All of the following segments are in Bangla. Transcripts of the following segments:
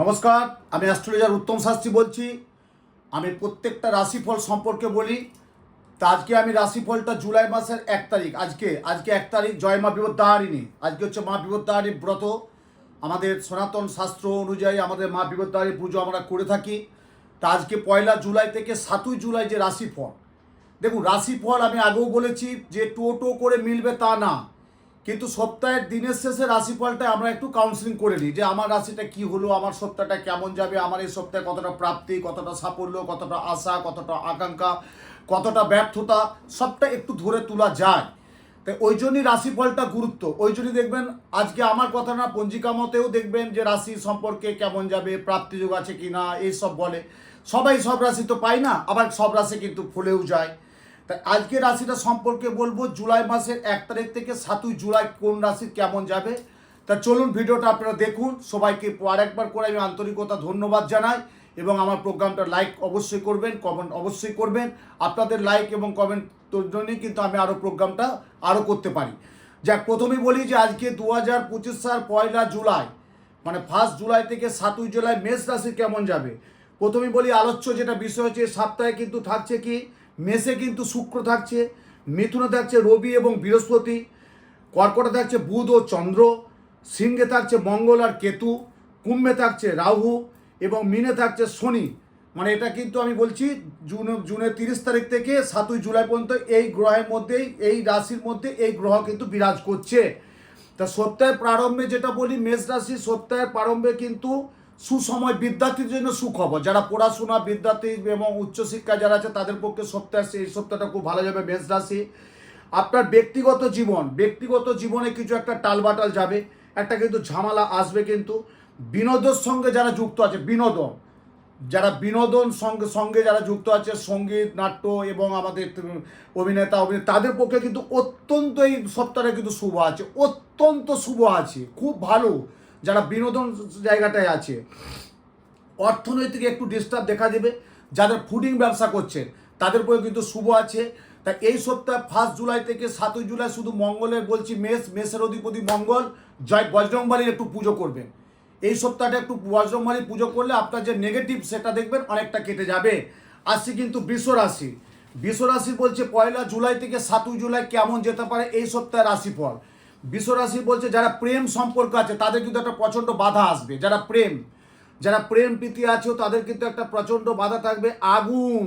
নমস্কার, আমি অ্যাস্ট্রোলজার উত্তম শাস্ত্রী বলছি। আমি প্রত্যেকটা রাশিফল সম্পর্কে বলি। তা আজকে আমি রাশিফলটা জুলাই মাসের 1 তারিখ, আজকে 1 তারিখ, জয় মা বিপত্তারিণী। আজকে হচ্ছে মা বিপত্তারিণী ব্রত। আমাদের সনাতন শাস্ত্র অনুযায়ী আমাদের মা বিপত্তারিণী পুজো আমরা করে থাকি। তা আজকে 1 জুলাই থেকে 7 জুলাই যে রাশিফল, দেখুন রাশিফল আমি আগেও বলেছি যে টো করে মিলবে তা না, কিন্তু সপ্তাহের দিনের শেষে রাশিফলটা আমরা একটু কাউন্সিলিং করে নিই যে আমার রাশিটা কি হলো, আমার সপ্তাহটা কেমন যাবে, আমার এই সপ্তাহে কতটা প্রাপ্তি, কতটা সাফল্য, কতটা আশা, কতটা আকাঙ্ক্ষা, কতটা ব্যর্থতা, সবটা একটু ধরে তোলা যায়। তাই ওই জন্যই রাশিফলটা গুরুত্ব। ওই জন্যই দেখবেন আজকে আমার কথা না, পঞ্জিকা মতেও দেখবেন যে রাশি সম্পর্কে কেমন যাবে, প্রাপ্তিযোগ আছে কি না, এইসব বলে। সবাই সব রাশি তো পায় না, আবার সব রাশি কিন্তু ফলেও যায়। তাই আজকে রাশিটা সম্পর্কে বলবো জুলাই মাসের 1 তারিখ থেকে 7 জুলাই কোন রাশির কেমন যাবে। তা চলুন ভিডিওটা আপনারা দেখুন। সবাইকে আরেকবার করে আমি আন্তরিকতা ধন্যবাদ জানাই এবং আমার প্রোগ্রামটা লাইক অবশ্যই করবেন, কমেন্ট অবশ্যই করবেন। আপনাদের লাইক এবং কমেন্ট জন্যই কিন্তু আমি আরও প্রোগ্রামটা আরও করতে পারি। যাক, প্রথমেই বলি যে আজকে 2025 সাল 1 জুলাই, মানে 1 জুলাই থেকে 7 জুলাই মেষ রাশি কেমন যাবে। প্রথমেই বলি আলোচ্য যেটা বিষয় হচ্ছে সপ্তাহে কিন্তু থাকছে কি, মেষে কিন্তু শুক্র থাকছে, মিথুনে থাকছে রবি এবং বৃহস্পতি, কর্কটে থাকছে বুধ ও চন্দ্র, সিংহে থাকছে মঙ্গল আর কেতু, কুম্ভে থাকছে রাহু এবং মীনে থাকছে শনি। মানে এটা কিন্তু আমি বলছি জুনের 30 তারিখ থেকে 7 জুলাই পর্যন্ত এই গ্রহের মধ্যেই, এই রাশির মধ্যে এই গ্রহ কিন্তু বিরাজ করছে। তা সপ্তাহের প্রারম্ভে যেটা বলি, মেষ রাশি সপ্তাহের প্রারম্ভে কিন্তু সুসময়, বিদ্যার্থীর জন্য সুখবর। যারা পড়াশোনা বিদ্যার্থী এবং উচ্চশিক্ষা যারা আছে তাদের পক্ষে এই সপ্তাহটা খুব ভালো যাবে মেষ রাশি। আপনার ব্যক্তিগত জীবনে কিছু একটা টালবাটাল যাবে, একটা কিন্তু ঝামেলা আসবে। কিন্তু বিনোদনের সঙ্গে যারা যুক্ত আছে, বিনোদন সঙ্গে যারা যুক্ত আছে, সঙ্গীত, নাট্য এবং আমাদের অভিনেতা তাদের পক্ষে কিন্তু অত্যন্ত এই সপ্তাহে কিন্তু শুভ আছে, অত্যন্ত শুভ আছে, খুব ভালো যারা বিনোদন জায়গাটায় আছে। অর্থনৈতিক একটু ডিস্টার্ব দেখা দেবে। যাদের ফুডিং ব্যবসা করছে তাদের পক্ষে কিন্তু শুভ আছে। তাই এই সপ্তাহে 1 জুলাই থেকে 7 জুলাই শুধু মঙ্গলের বলছি, মেষের অধিপতি মঙ্গল, জয় বজরংবলীর একটু পুজো করবেন। এই সপ্তাহটা একটু বজরংবলী পুজো করলে আপনার যে নেগেটিভ সেটা দেখবেন অনেকটা কেটে যাবে। আসছি কিন্তু বৃষ রাশি বলছে 1 জুলাই থেকে 7 জুলাই কেমন যেতে পারে এই সপ্তাহের রাশিফল। বৃষ রাশি বলছে যারা প্রেম সম্পর্ক আছে তাদের কিন্তু একটা প্রচণ্ড বাধা আসবে। যারা প্রেম প্রীতি আছে তাদের কিন্তু একটা প্রচণ্ড বাধা থাকবে। আগুন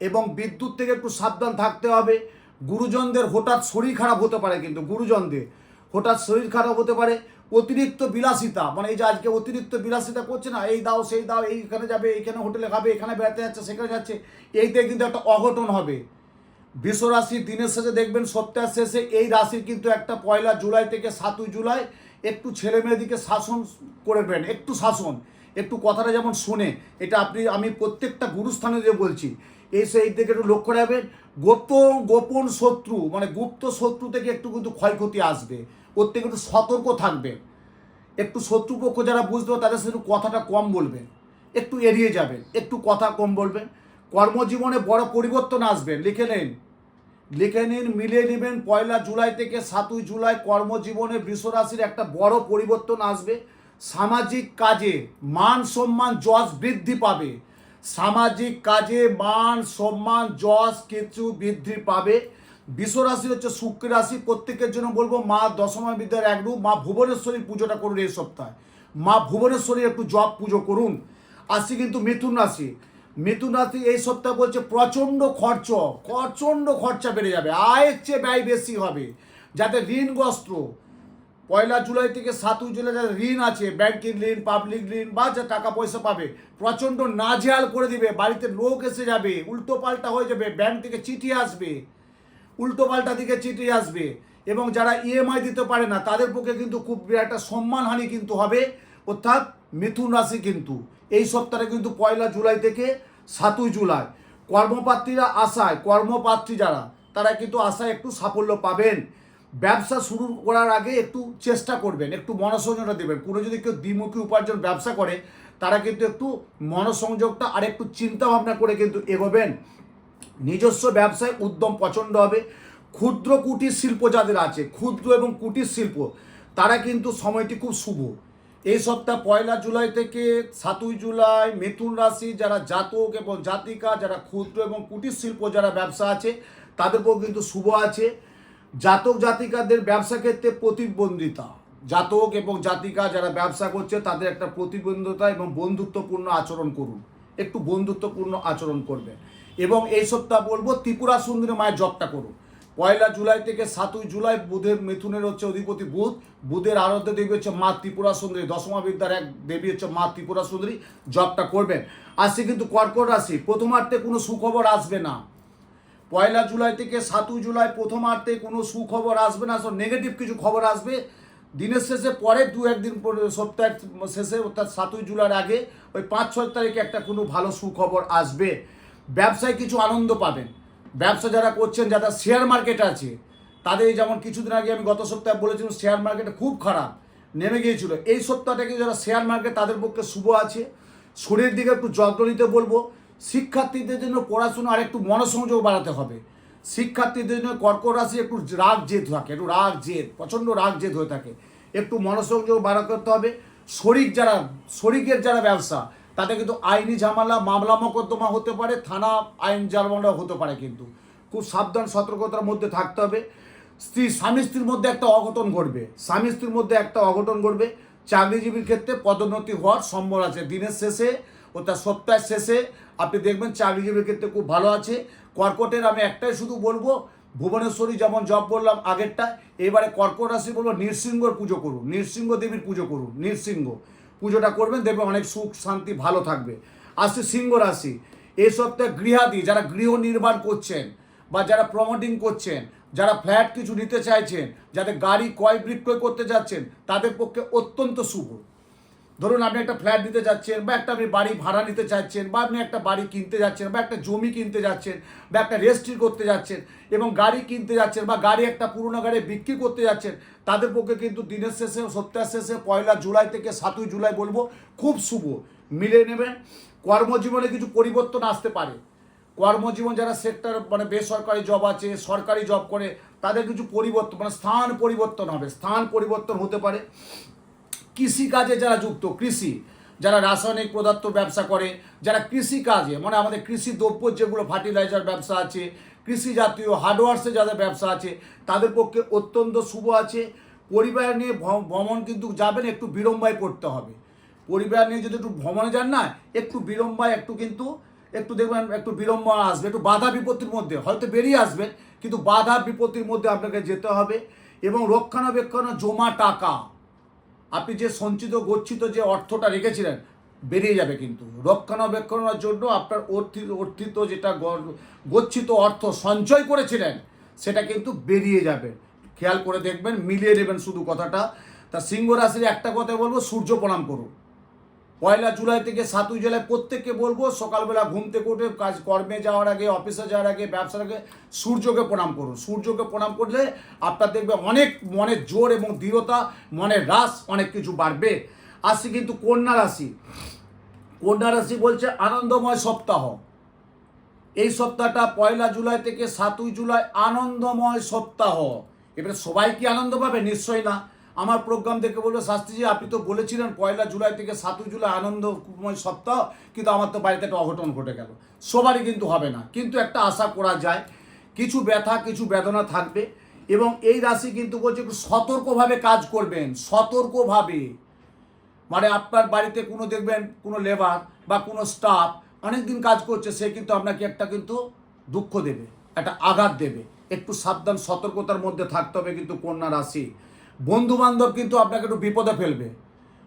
এবং বিদ্যুৎ থেকে একটু সাবধান থাকতে হবে। গুরুজনদের হঠাৎ শরীর খারাপ হতে পারে, কিন্তু গুরুজনদের হঠাৎ শরীর খারাপ হতে পারে। অতিরিক্ত বিলাসিতা, মানে এই যে আজকে অতিরিক্ত বিলাসিতা করছে না, এই দাও সেই দাও, এইখানে যাবে, এইখানে হোটেলে খাবে, এখানে বেড়াতে যাচ্ছে, সেখানে যাচ্ছে, এইতে কিন্তু একটা অঘটন হবে। বৃষ রাশির দিনের শেষে দেখবেন সপ্তাহের শেষে এই রাশির কিন্তু একটা 1 জুলাই থেকে 7 জুলাই একটু ছেলে মেয়েদিকে শাসন করবেন, একটু শাসন, একটু কথাটা যেমন শোনে। এটা আমি প্রত্যেকটা গুরুস্থানে যে বলছি, এই দিকে একটু লক্ষ্য রাখবেন। গোপন শত্রু, মানে গুপ্ত শত্রু থেকে একটু কিন্তু ক্ষয়ক্ষতি আসবে, ওর থেকে একটু সতর্ক থাকবেন। একটু শত্রুপক্ষ যারা বুঝতে পারে তাদের সাথে কথাটা কম বলবেন, একটু এড়িয়ে যাবেন, একটু কথা কম বলবেন। কর্মজীবনে বড় পরিবর্তন আসবেন, লিখে নিন, মিলিয়ে নেবেন। 1 জুলাই থেকে 7 জুলাই কর্মজীবনে বৃষ রাশির একটা বড় পরিবর্তন আসবে। সামাজিক কাজে মান সম্মান যশ বৃদ্ধি পাবে। সামাজিক কাজে মান সম্মান যশ কিছু বৃদ্ধি পাবে। বৃষ রাশি হচ্ছে শুক্র রাশি। প্রত্যেকের জন্য বলবো মা দশমা বিদ্যার এক রূপ মা ভুবনেশ্বরীর পুজোটা করুন এই সপ্তাহে। মা ভুবনেশ্বরীর একটু জপ পুজো করুন। আসছি কিন্তু মিথুন রাশি এই সপ্তাহে বলছে প্রচণ্ড খরচা বেড়ে যাবে, আয়ের চেয়ে ব্যয় বেশি হবে। যাদের ঋণগ্রস্ত 1 জুলাই থেকে 7 জুলাই যাদের ঋণ আছে, ব্যাংকের ঋণ, পাবলিক ঋণ বা যা টাকা পয়সা পাবে, প্রচণ্ড নাজেহাল করে দিবে। বাড়িতে লোক এসে যাবে, উল্টো পাল্টা হয়ে যাবে, ব্যাংক থেকে চিঠি আসবে, উল্টো পাল্টা দিকে চিঠি আসবে। এবং যারা ইএমআই দিতে পারে না তাদের পক্ষে কিন্তু খুব একটা সম্মানহানি কিন্তু হবে। অর্থাৎ মিথুন রাশি কিন্তু এই সপ্তাহে কিন্তু 1 জুলাই থেকে 7 জুলাই কর্মপ্রার্থীরা কর্মপ্রার্থী যারা তারা কিন্তু আশায় একটু সাফল্য পাবেন। ব্যবসা শুরু করার আগে একটু চেষ্টা করবেন, একটু মনোসংযোগটা দেবেন। কোনো যদি কেউ দ্বিমুখী উপার্জন ব্যবসা করে তারা কিন্তু একটু মনোসংযোগটা আর একটু চিন্তা ভাবনা করে কিন্তু এগোবেন। নিজস্ব ব্যবসায় উদ্যম প্রচণ্ড হবে। ক্ষুদ্র কুটির শিল্প যাদের আছে, ক্ষুদ্র এবং কুটির শিল্প, তারা কিন্তু সময়টি খুব শুভ। এই সপ্তাহ 1 জুলাই থেকে 7 জুলাই মিথুন রাশি যারা জাতক এবং জাতিকা, যারা ক্ষুদ্র এবং কুটির শিল্প যারা ব্যবসা আছে তাদের উপর কিন্তু শুভ আছে। জাতক জাতিকাদের ব্যবসা ক্ষেত্রে প্রতিদ্বন্দ্বিতা, জাতক এবং জাতিকা যারা ব্যবসা করছে তাদের একটা প্রতিদ্বন্দ্বিতা এবং বন্ধুত্বপূর্ণ আচরণ করুন, একটু বন্ধুত্বপূর্ণ আচরণ করবেন। এবং এই সপ্তাহ বলবো ত্রিপুরা সুন্দরী মায়ের জপটা করুন। 1 জুলাই থেকে 7 জুলাই বুধের, মিথুনের হচ্ছে অধিপতি বুধ, বুধের আরাধ্য দেবী হচ্ছে মা ত্রিপুরা সুন্দরী, দশমা বিদ্যার এক দেবী হচ্ছে মা ত্রিপুরা সুন্দরী, জপটা করবেন। আসছে কিন্তু কর্কট রাশি, প্রথমার্ধে কোনো সুখবর আসবে না। 1 জুলাই থেকে 7 জুলাই প্রথমার্ধে কোনো সুখবর আসবে না, সব নেগেটিভ কিছু খবর আসবে দিনের শেষে, পরে 2-1 দিন পরে সপ্তাহের শেষে অর্থাৎ 7 জুলাইয়ের আগে ওই 5-6 তারিখে একটা কোনো ভালো সুখবর আসবে। ব্যবসায় কিছু আনন্দ পাবেন। ব্যবসা যারা করছেন, যারা শেয়ার মার্কেট আছে তাদের, যেমন কিছুদিন আগে আমি গত সপ্তাহে বলেছিলাম শেয়ার মার্কেটে খুব খারাপ নেমে গিয়েছিল, এই সপ্তাহটাকে যারা শেয়ার মার্কেট তাদের পক্ষে শুভ আছে। শরীরের দিকে একটু যত্ন নিতে বলবো। শিক্ষার্থীদের জন্য পড়াশোনা আর একটু মনোসংযোগ বাড়াতে হবে। শিক্ষার্থীদের জন্য কর্কট রাশি একটু রাগ জেদ থাকে, একটু রাগ জেদ, প্রচণ্ড রাগ জেদ হয়ে থাকে, একটু মনোসংযোগ বাড়া করতে হবে। শরিকের যারা ব্যবসা তাতে কিন্তু আইনি ঝামেলা, মামলা মোকদ্দমা হতে পারে, থানা আইন ঝামেলা হতে পারে, কিন্তু খুব সাবধান সতর্কতার মধ্যে থাকতে হবে। স্বামী স্ত্রীর মধ্যে একটা অঘটন ঘটবে, স্বামী স্ত্রীর মধ্যে একটা অঘটন ঘটবে। চাকরিজীবীর ক্ষেত্রে পদোন্নতি হওয়ার সম্ভাবনা আছে দিনের শেষে অর্থাৎ সপ্তাহের শেষে, আপনি দেখবেন চাকরিজীবীর ক্ষেত্রে খুব ভালো আছে। কর্কটের আমি একটাই শুধু বলবো, ভুবনেশ্বরী যেমন জব বললাম আগেরটা, এবারে কর্কট রাশি বলবো নৃসিংহর পুজো করুন, নৃসিংহ দেবীর পুজো করুন, নৃসিংহ পুজোটা করবেন, দেখবেন অনেক সুখ শান্তি ভালো থাকবে। আসছে সিংহ রাশি, এই সপ্তাহে গৃহাদি যারা গৃহ নির্মাণ করছেন বা যারা প্রমোটিং করছেন, যারা ফ্ল্যাট কিছু নিতে চাইছেন, যাদের গাড়ি ক্রয় বিক্রয় করতে যাচ্ছেন তাদের পক্ষে অত্যন্ত শুভ। ধরুন আপনি একটা ফ্ল্যাট নিতে যাচ্ছেন, বা একটা আপনি বাড়ি ভাড়া নিতে চাচ্ছেন, বা আপনি একটা বাড়ি কিনতে যাচ্ছেন, বা একটা জমি কিনতে যাচ্ছেন, বা একটা রেজিস্ট্রি করতে যাচ্ছেন এবং গাড়ি কিনতে যাচ্ছেন, বা গাড়ি একটা পুরোনো গাড়ি বিক্রি করতে যাচ্ছেন, তাদের পক্ষে কিন্তু দিনের শেষে সপ্তাহের শেষে 1 জুলাই থেকে 7 জুলাই বলবো খুব শুভ, মিলে নেবেন। কর্মজীবনে কিছু পরিবর্তন আসতে পারে। কর্মজীবন যারা সেক্টর মানে বেসরকারি জব আছে, সরকারি জব করে, তাদের কিছু পরিবর্তন মানে স্থান পরিবর্তন হবে, স্থান পরিবর্তন হতে পারে। কৃষিকাজে যারা যুক্ত, কৃষি যারা রাসায়নিক পদার্থ ব্যবসা করে, যারা কৃষিকাজে মানে আমাদের কৃষি দ্রব্য যেগুলো ফার্টিলাইজার ব্যবসা আছে, কৃষি জাতীয় হার্ডওয়ার্সে যাদের ব্যবসা আছে তাদের পক্ষে অত্যন্ত শুভ আছে। পরিবার নিয়ে ভ্রমণ কিন্তু যাবেন, একটু বিড়ম্বায় পড়তে হবে। পরিবার নিয়ে যদি একটু ভ্রমণে যান না, একটু বিড়ম্বায় একটু দেখবেন একটু বিড়ম্ব আসবে, একটু বাধা বিপত্তির মধ্যে হয়তো বেরিয়ে আসবেন, কিন্তু বাধা বিপত্তির মধ্যে আপনাকে যেতে হবে। এবং রক্ষণাবেক্ষণ জমা টাকা, আপনি যে সঞ্চিত গচ্ছিত যে অর্থটা রেখেছিলেন বেরিয়ে যাবে, কিন্তু রক্ষণাবেক্ষণের জন্য আপনার অর্থিত যেটা গচ্ছিত অর্থ সঞ্চয় করেছিলেন সেটা কিন্তু বেরিয়ে যাবে। খেয়াল করে দেখবেন, মিলিয়ে নেবেন শুধু কথাটা। তা সিংহ রাশির একটা কথা বলবো, সূর্য প্রণাম করুন। 1 জুলাই থেকে 7 জুলাই প্রত্যেককে বলবো সকালবেলা ঘুম থেকে উঠে কাজ কর্মে যাওয়ার আগে, অফিসে যাওয়ার আগে, ব্যবসার আগে সূর্যকে প্রণাম করুন। সূর্যকে প্রণাম করলে আপনার দেখবে অনেক মনের জোর এবং দৃঢ়তা, মনের রাস অনেক কিছু বাড়বে। আসছে কিন্তু কন্যা রাশি, কন্যা রাশি বলছে আনন্দময় সপ্তাহ। এই সপ্তাহটা 1 জুলাই থেকে 7 জুলাই আনন্দময় সপ্তাহ। এবারে সবাই কি আনন্দ পাবে? নিশ্চয়ই না। আমার প্রোগ্রাম দেখে বলবে শাস্ত্রীজি আপনি তো বলেছিলেন 1 জুলাই থেকে 7 জুলাই আনন্দময় সপ্তাহ, কিন্তু আমার তো বাড়িতে একটা অঘটন ঘটে গেল। সবারই কিন্তু হবে না, কিন্তু একটা আশা করা যায়। কিছু ব্যথা কিছু বেদনা থাকবে। এবং এই রাশি কিন্তু বলছে একটু সতর্কভাবে কাজ করবেন, সতর্কভাবে। মানে আপনার বাড়িতে কোনো দেখবেন কোনো লেবার বা কোনো স্টাফ অনেক দিন কাজ করছে, সে কিন্তু আপনাকে একটা কিন্তু দুঃখ দেবে, একটা আঘাত দেবে, একটু সাবধান সতর্কতার মধ্যে থাকতে হবে। কিন্তু কন্যা রাশি বন্ধু বান্ধব কিন্তু আপনাকে একটু বিপদে ফেলবে,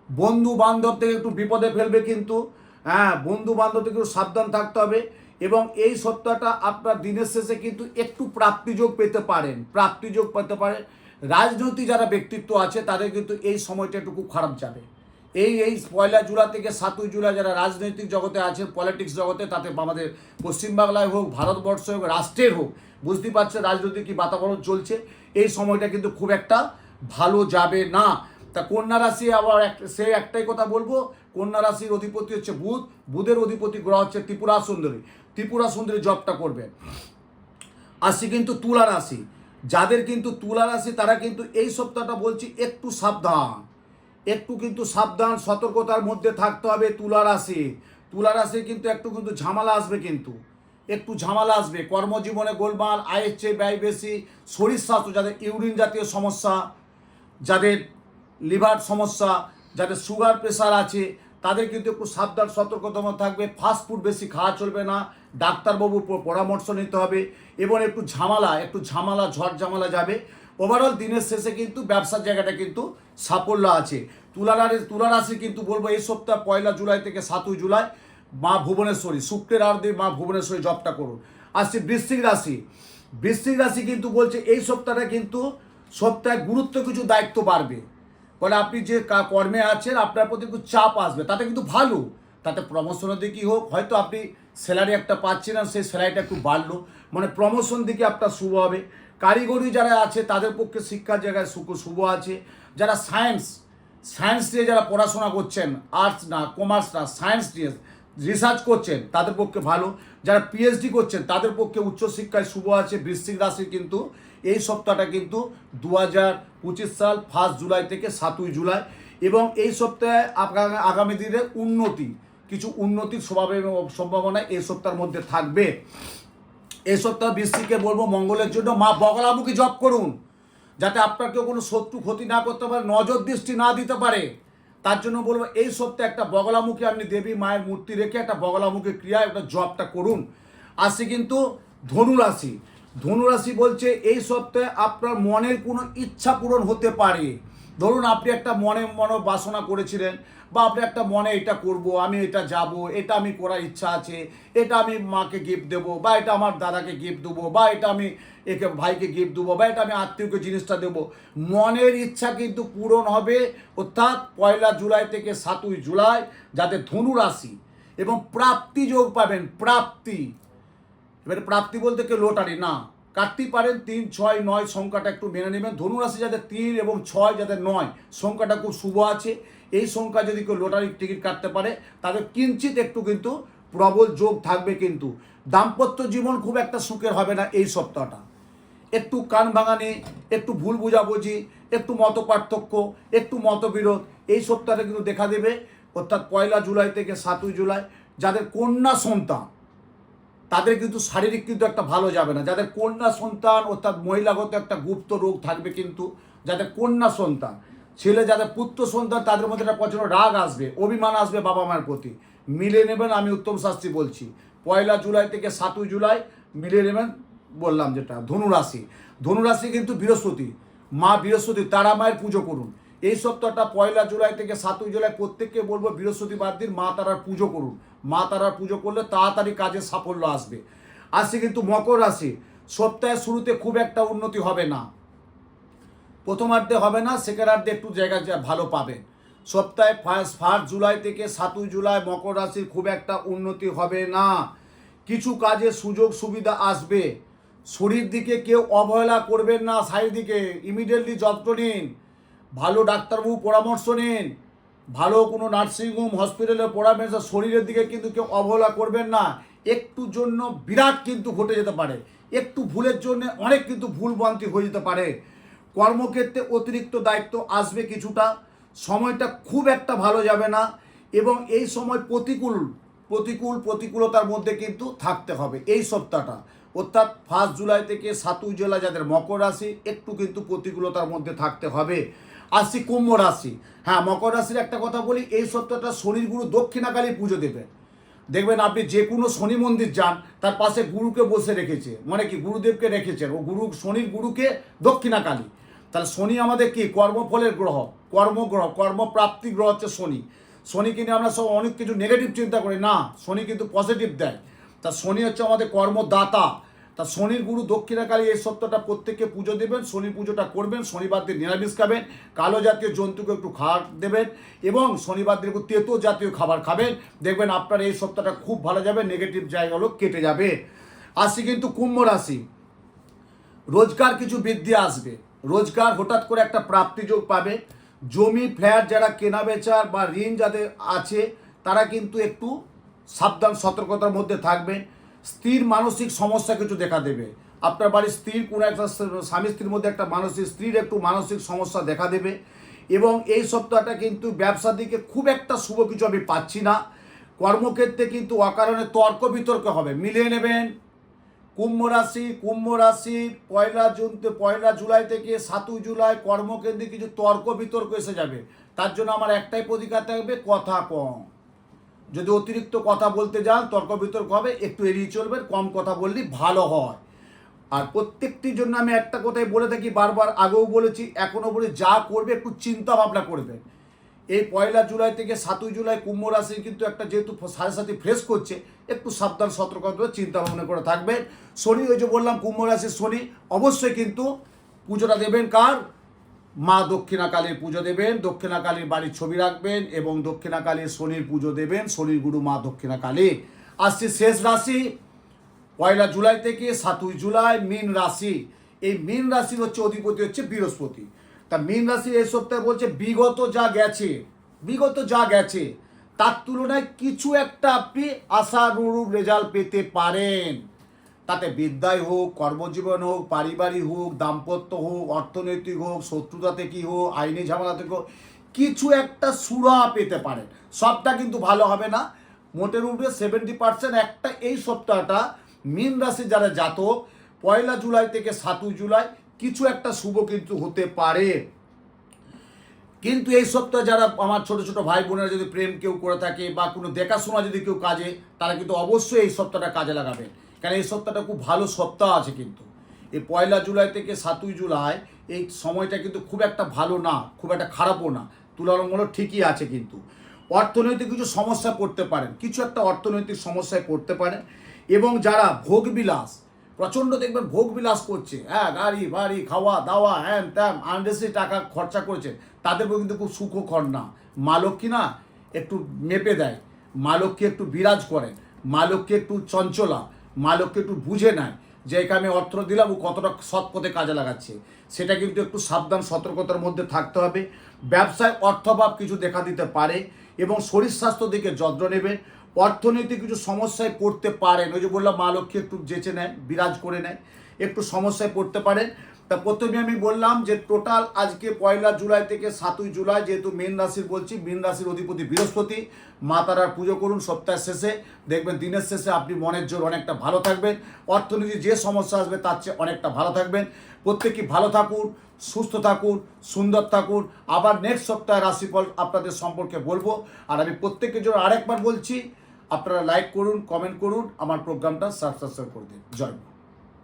বন্ধু বান্ধব থেকে একটু বিপদে ফেলবে, কিন্তু হ্যাঁ বন্ধু বান্ধব থেকে একটু সাবধান থাকতে হবে। এবং এই সপ্তাহটা আপনার দিনের শেষে কিন্তু একটু প্রাপ্তিযোগ পেতে পারেন, প্রাপ্তিযোগ পেতে পারেন। রাজনৈতিক যারা ব্যক্তিত্ব আছে তাদের কিন্তু এই সময়টা একটু খুব খারাপ যাবে। এই 1 জুলাই থেকে 7 জুলাই যারা রাজনৈতিক জগতে আছে, পলিটিক্স জগতে, তাতে আমাদের পশ্চিমবাংলায় হোক, ভারতবর্ষে হোক, রাষ্ট্রের হোক, বুঝতেই পারছে রাজনৈতিক কী বাতাবরণ চলছে, এই সময়টা কিন্তু খুব একটা ভালো যাবে না। তা কন্যা রাশি আবার সে একটাই কথা বলবো, কন্যা রাশির অধিপতি হচ্ছে বুধ, বুধের অধিপতি গ্রহ হচ্ছে ত্রিপুরা সুন্দরী, ত্রিপুরা সুন্দরী জবটা করবেন। আসি কিন্তু তুলা রাশি, যাদের কিন্তু তুলা রাশি তারা কিন্তু এই সপ্তাহটা বলছি একটু সাবধান, একটু কিন্তু সাবধান সতর্কতার মধ্যে থাকতে হবে। তুলা রাশি, তুলা রাশি কিন্তু একটু কিন্তু ঝামেলা আসবে, কিন্তু একটু ঝামেলা আসবে। কর্মজীবনে গোলমাল, আয়ের চেয়ে ব্যয় বেশি, শরীর স্বাস্থ্য, যাদের ইউরিন জাতীয় সমস্যা, যাদের লিভার সমস্যা, যাদের সুগার প্রেশার আছে, তাদের কিন্তু একটু সাবধান সতর্কতা থাকবে। ফাস্টফুড বেশি খাওয়া চলবে না, ডাক্তারবাবুর পরামর্শ নিতে হবে এবং একটু ঝামেলা ঝড় ঝামেলা যাবে। ওভারঅল দিনের শেষে কিন্তু ব্যবসার জায়গাটা কিন্তু সাফল্য আছে। তুলা রাশি কিন্তু বলবো এই সপ্তাহ 1 জুলাই থেকে 7 জুলাই মা ভুবনেশ্বরী, শুক্রের আর্ধে মা ভুবনেশ্বরী জপটা করুন। আসছে বৃশ্চিক রাশি, বৃশ্চিক রাশি কিন্তু বলছে এই সপ্তাহটা কিন্তু সপ্তাহে গুরুত্ব কিছু দায়িত্ব বাড়বে। ফলে আপনি যে কর্মে আছেন আপনার প্রতি একটু চাপ আসবে, তাতে কিন্তু ভালো, তাতে প্রমোশনের দিকেই হোক, হয়তো আপনি স্যালারি একটা পাচ্ছেন না, সেই স্যালারিটা একটু বাড়লো, মানে প্রমোশন দিকে আপনার শুভ হবে। কারিগরি যারা আছে তাদের পক্ষে শিক্ষার জায়গায় শুভ আছে। যারা সায়েন্স নিয়ে যারা পড়াশোনা করছেন, আর্টস না কমার্স না সায়েন্স নিয়ে রিসার্চ করছেন তাদের পক্ষে ভালো। যারা পিএইচডি করছেন তাদের পক্ষে উচ্চশিক্ষায় শুভ আছে। বৃশ্চিক রাশির কিন্তু এই সপ্তাহটা কিন্তু 2025 সাল 1 জুলাই থেকে 7 জুলাই, এবং এই সপ্তাহে আগামী দিনে কিছু উন্নতির সম্ভাবনা এই সপ্তাহের মধ্যে থাকবে। এই সপ্তাহ বৃশ্চিককে বলবো মঙ্গলের জন্য মা বগলামুখী জপ করুন, যাতে আপনার কেউ কোনো শত্রু ক্ষতি না করতে পারে, নজর দৃষ্টি না দিতে পারে। তার জন্য বলবো এই সপ্তাহে একটা বগলামুখী আপনি দেবী মায়ের মূর্তি রেখে একটা বগলামুখী ক্রিয়া একটা জপটা করুন। আসি কিন্তু ধনুরাশি, ধনুরাশি বলছে এই সপ্তাহে আপনার মনের কোনো ইচ্ছা পূরণ হতে পারে। ধরুন আপনি একটা মনে বাসনা করেছিলেন, বা আপনি একটা মনে এটা করব, আমি এটা যাব, এটা আমি করার ইচ্ছা আছে, এটা আমি মাকে গিফট দেবো, বা এটা আমার দাদাকে গিফট দেবো, বা এটা আমি একে ভাইকে গিফট দেবো, বা এটা আমি আত্মীয়কে জিনিসটা দেবো। মনের ইচ্ছা কিন্তু পূরণ হবে, অর্থাৎ 1 জুলাই থেকে 7 জুলাই যাদের ধনুরাশি, এবং প্রাপ্তি যোগ পাবেন। এবারে প্রাপ্তি বলতে কেউ লটারি না, কাটতেই পারেন। 3, 6, 9 সংখ্যাটা একটু মেনে নেবেন। ধনুরাশি যাদের 3 এবং 6 যাদের 9 সংখ্যাটা খুব শুভ আছে, এই সংখ্যা যদি কেউ লটারির টিকিট কাটতে পারে তাদের কিঞ্চিত একটু কিন্তু প্রবল যোগ থাকবে। কিন্তু দাম্পত্য জীবন খুব একটা সুখের হবে না এই সপ্তাহটা। একটু কান ভাঙানি, একটু ভুল বোঝাবুঝি, একটু মত পার্থক্য, একটু মতবিরোধ এই সপ্তাহে কিন্তু দেখা দেবে। অর্থাৎ 1 জুলাই থেকে 7 জুলাই যাদের কন্যা সন্তান তাদের কিন্তু শারীরিক কিন্তু একটা ভালো যাবে না। যাদের কন্যা সন্তান অর্থাৎ মহিলাগত একটা গুপ্ত রোগ থাকবে, কিন্তু যাদের কন্যা সন্তান ছেলে, যাদের পুত্র সন্তান তাদের মধ্যে একটা প্রচণ্ড রাগ আসবে, অভিমান আসবে বাবা মায়ের প্রতি। মিলে নেবেন, আমি উত্তম শাস্ত্রী বলছি। 1 জুলাই থেকে 7 জুলাই মিলে নেবেন। বললাম যেটা ধনুরাশি কিন্তু বৃহস্পতি, মা বৃহস্পতি তারা মায়ের পুজো করুন। এই সপ্তাহটা 1 জুলাই থেকে 7 জুলাই প্রত্যেককে বলবো বৃহস্পতিবার দিন মা তারার পুজো করুন। মা তারার পুজো করলে তাড়াতাড়ি কাজে সাফল্য আসবে। আসছে কিন্তু মকর রাশি, সপ্তাহের শুরুতে খুব একটা উন্নতি হবে না, প্রথমার্ধে হবে না, সেকেন্ডার্ধে একটু জায়গা ভালো পাবেন। সপ্তাহে 1 জুলাই থেকে 7 জুলাই মকর রাশির খুব একটা উন্নতি হবে না। কিছু কাজে সুযোগ সুবিধা আসবে। শরীর দিকে কেউ অবহেলা করবেন না, শারীর দিকে ইমিডিয়েটলি যত্ন নিন, ভালো ডাক্তারবাবু পরামর্শ নিন, ভালো কোনো নার্সিংহোম হসপিটালের পরামর্শ। শরীরের দিকে কিন্তু কেউ অবহেলা করবেন না। একটু জন্য বিরাট কিন্তু ঘটে যেতে পারে, একটু ভুলের জন্য অনেক কিন্তু ভুলভ্রান্তি হয়ে যেতে পারে। কর্মক্ষেত্রে অতিরিক্ত দায়িত্ব আসবে কিছুটা, সময়টা খুব একটা ভালো যাবে না, এবং এই সময় প্রতিকূলতার মধ্যে কিন্তু থাকতে হবে এই সপ্তাহটা। অর্থাৎ 1 জুলাই থেকে 7 জুলাই যাদের মকর রাশি একটু কিন্তু প্রতিকূলতার মধ্যে থাকতে হবে। আসছি কুম্ভ রাশি। হ্যাঁ, মকর রাশির একটা কথা বলি, এই সপ্তাহটা শনির গুরু দক্ষিণাকালী পুজো দেবেন। দেখবেন আপনি যে কোনো শনি মন্দির যান, তার পাশে গুরুকে বসে রেখেছে, মানে কি গুরুদেবকে রেখেছেন, ও শনির গুরুকে দক্ষিণাকালী। তাহলে শনি আমাদের কি কর্মফলের গ্রহ, কর্মপ্রাপ্তি গ্রহ হচ্ছে শনি। শনিকে নিয়ে আমরা সব অনেক কিছু নেগেটিভ চিন্তা করি না, শনি কিন্তু পজিটিভ দেয়। তা শনি হচ্ছে আমাদের কর্মদাতা। তা শনির গুরু দক্ষিণাকালী এই সপ্তাহটা প্রত্যেককে পুজো দেবেন, শনি পুজোটা করবেন। শনিবার দিন নিরামিষ খাবেন, কালো জাতীয় জন্তুকে একটু খাবার দেবেন, এবং শনিবার দিন একটু তেতো জাতীয় খাবার খাবেন। দেখবেন আপনার এই সপ্তাহটা খুব ভালো যাবে, নেগেটিভ জায়গাগুলো কেটে যাবে। আসি কিন্তু কুম্ভ রাশি, রোজগার কিছু বৃদ্ধি আসবে, রোজগার হঠাৎ করে একটা প্রাপ্তিযোগ পাবে। জমি ফ্ল্যাট যারা কেনা বেচার বা ঋণ যাদের আছে তারা কিন্তু একটু সাবধান সতর্কতার মধ্যে থাকবে। স্ত্রীর মানসিক সমস্যা কিছু দেখা দেবে। আপনার বাড়ির স্ত্রীর কোনো একটা স্বামী স্ত্রীর মধ্যে একটা স্ত্রীর একটু মানসিক সমস্যা দেখা দেবে। এবং এই সপ্তাহটা কিন্তু ব্যবসার দিকে খুব একটা শুভ কিছু আমি পাচ্ছি না। কর্মক্ষেত্রে কিন্তু অকারণে তর্ক বিতর্ক হবে, মিলিয়ে নেবেন। কুম্ভ রাশির পয়লা জুলাই থেকে 7 জুলাই কর্মকেন্দ্রে কিছু তর্ক বিতর্ক এসে যাবে। তার জন্য আমার একটাই প্রতিকার থাকবে, কথা কম। যদি অতিরিক্ত কথা বলতে যান তর্ক বিতর্ক হবে, একটু এড়িয়ে চলবেন, কম কথা বললেই ভালো হয়। আর প্রত্যেকটির জন্য আমি একটা কথাই বলে থাকি, বারবার আগেও বলেছি, এখনও বলি, যা করবে একটু চিন্তা ভাবনা করবেন। এই পয়লা জুলাই থেকে 7 জুলাই কুম্ভ রাশির কিন্তু একটা যেহেতু 7.5 ফ্রেশ করছে, একটু সাবধান সতর্কতা চিন্তা ভাবনা করে থাকবেন। শনি, ওই যে বললাম কুম্ভ রাশির শনি, অবশ্যই কিন্তু পুজোটা দেবেন কার? মা দক্ষিণাকালীর পুজো দেবেন, দক্ষিণাকালীর বাড়ির ছবি রাখবেন এবং দক্ষিণাকালীর শনির পুজো দেবেন, শনির গুরু মা দক্ষিণাকালী। আসছে শেষ রাশি, পয়লা জুলাই থেকে 7 জুলাই মীন রাশি। এই মীন রাশির অধিপতি হচ্ছে বৃহস্পতি। তা মীন রাশি এই সপ্তাহে বলছে বিগত যা গেছে তার তুলনায় কিছু একটা আপনি আশানুরূপ রেজাল্ট পেতে পারেন। তাতে বিদ্যায় হোক, কর্মজীবন হোক, পারিবারিক হোক, দাম্পত্য হোক, অর্থনৈতিক হোক, শত্রুতা থেকে হোক, আইনি ঝামেলা থেকে হোক, কিছু একটা সুরাহা পেতে পারেন। সবটা কিন্তু ভালো হবে না, মোটের উপরে 70% একটা এই সপ্তাহটা মীন রাশি যারা জাতক পয়লা জুলাই থেকে 7 জুলাই কিছু একটা শুভ কিন্তু হতে পারে। কিন্তু এই সপ্তাহে যারা আমার ছোট ছোট ভাই বোনেরা যদি প্রেম কেউ করে থাকে বা কোনো দেখাশোনা যদি কেউ কাজে, তারা কিন্তু অবশ্যই এই সপ্তাহটা কাজে লাগাবেন, কারণ এই সপ্তাহটা খুব ভালো সপ্তাহ আছে। কিন্তু এই পয়লা জুলাই থেকে 7 জুলাই এই সময়টা কিন্তু খুব একটা ভালো না, খুব একটা খারাপও না, তুলনামূলক ঠিকই আছে। কিন্তু অর্থনৈতিক কিছু সমস্যা পড়তে পারেন, কিছু একটা অর্থনৈতিক সমস্যায় পড়তে পারেন। এবং যারা ভোগবিলাস প্রচণ্ড দেখবেন ভোগবিলাস করছে, হ্যাঁ, গাড়ি বাড়ি খাওয়া দাওয়া হ্যান ত্যান আনরেসি টাকা খরচা করছে, তাদেরও কিন্তু খুব সুখকর না। মা লক্ষ্মী না একটু মেপে দেয়, মা লক্ষ্মী একটু বিরাজ করেন, মা লক্ষ্মী একটু চঞ্চলা, মা লক্ষ্মী একটু বুঝে নেয় যে একে আমি অর্থ দিলাম ও কতটা সৎ পথে কাজে লাগাচ্ছে। সেটা কিন্তু একটু সাবধান সতর্কতার মধ্যে থাকতে হবে। ব্যবসায় অর্থভাব কিছু দেখা দিতে পারে এবং শরীর স্বাস্থ্য দিকে যত্ন নেবে। অর্থনৈতিক কিছু সমস্যায় পড়তে পারেন, ওই যে বললাম মা লক্ষ্মী একটু যেচে নেয়, বিরাজ করে নেয়, একটু সমস্যায় পড়তে পারেন। তা প্রথমে আমি বললাম যে টোটাল আজকে পয়লা জুলাই থেকে 7 জুলাই যেহেতু মীন রাশির বলছি, মীন রাশির অধিপতি বৃহস্পতি, মা তারার পুজো করুন সপ্তাহের শেষে, দেখবেন দিনের শেষে আপনি মনের জোর অনেকটা ভালো থাকবেন। অর্থনীতি যে সমস্যা আসবে তার চেয়ে অনেকটা ভালো থাকবেন। প্রত্যেকেই ভালো থাকুন, সুস্থ থাকুন, সুন্দর থাকুন। আবার নেক্সট সপ্তাহে রাশিফল আপনাদের সম্পর্কে বলবো। আর আমি প্রত্যেকের জন্য আরেকবার বলছি, আপনারা লাইক করুন, কমেন্ট করুন, আমার প্রোগ্রামটা সাবস্ক্রাইব করে দিন। জয়।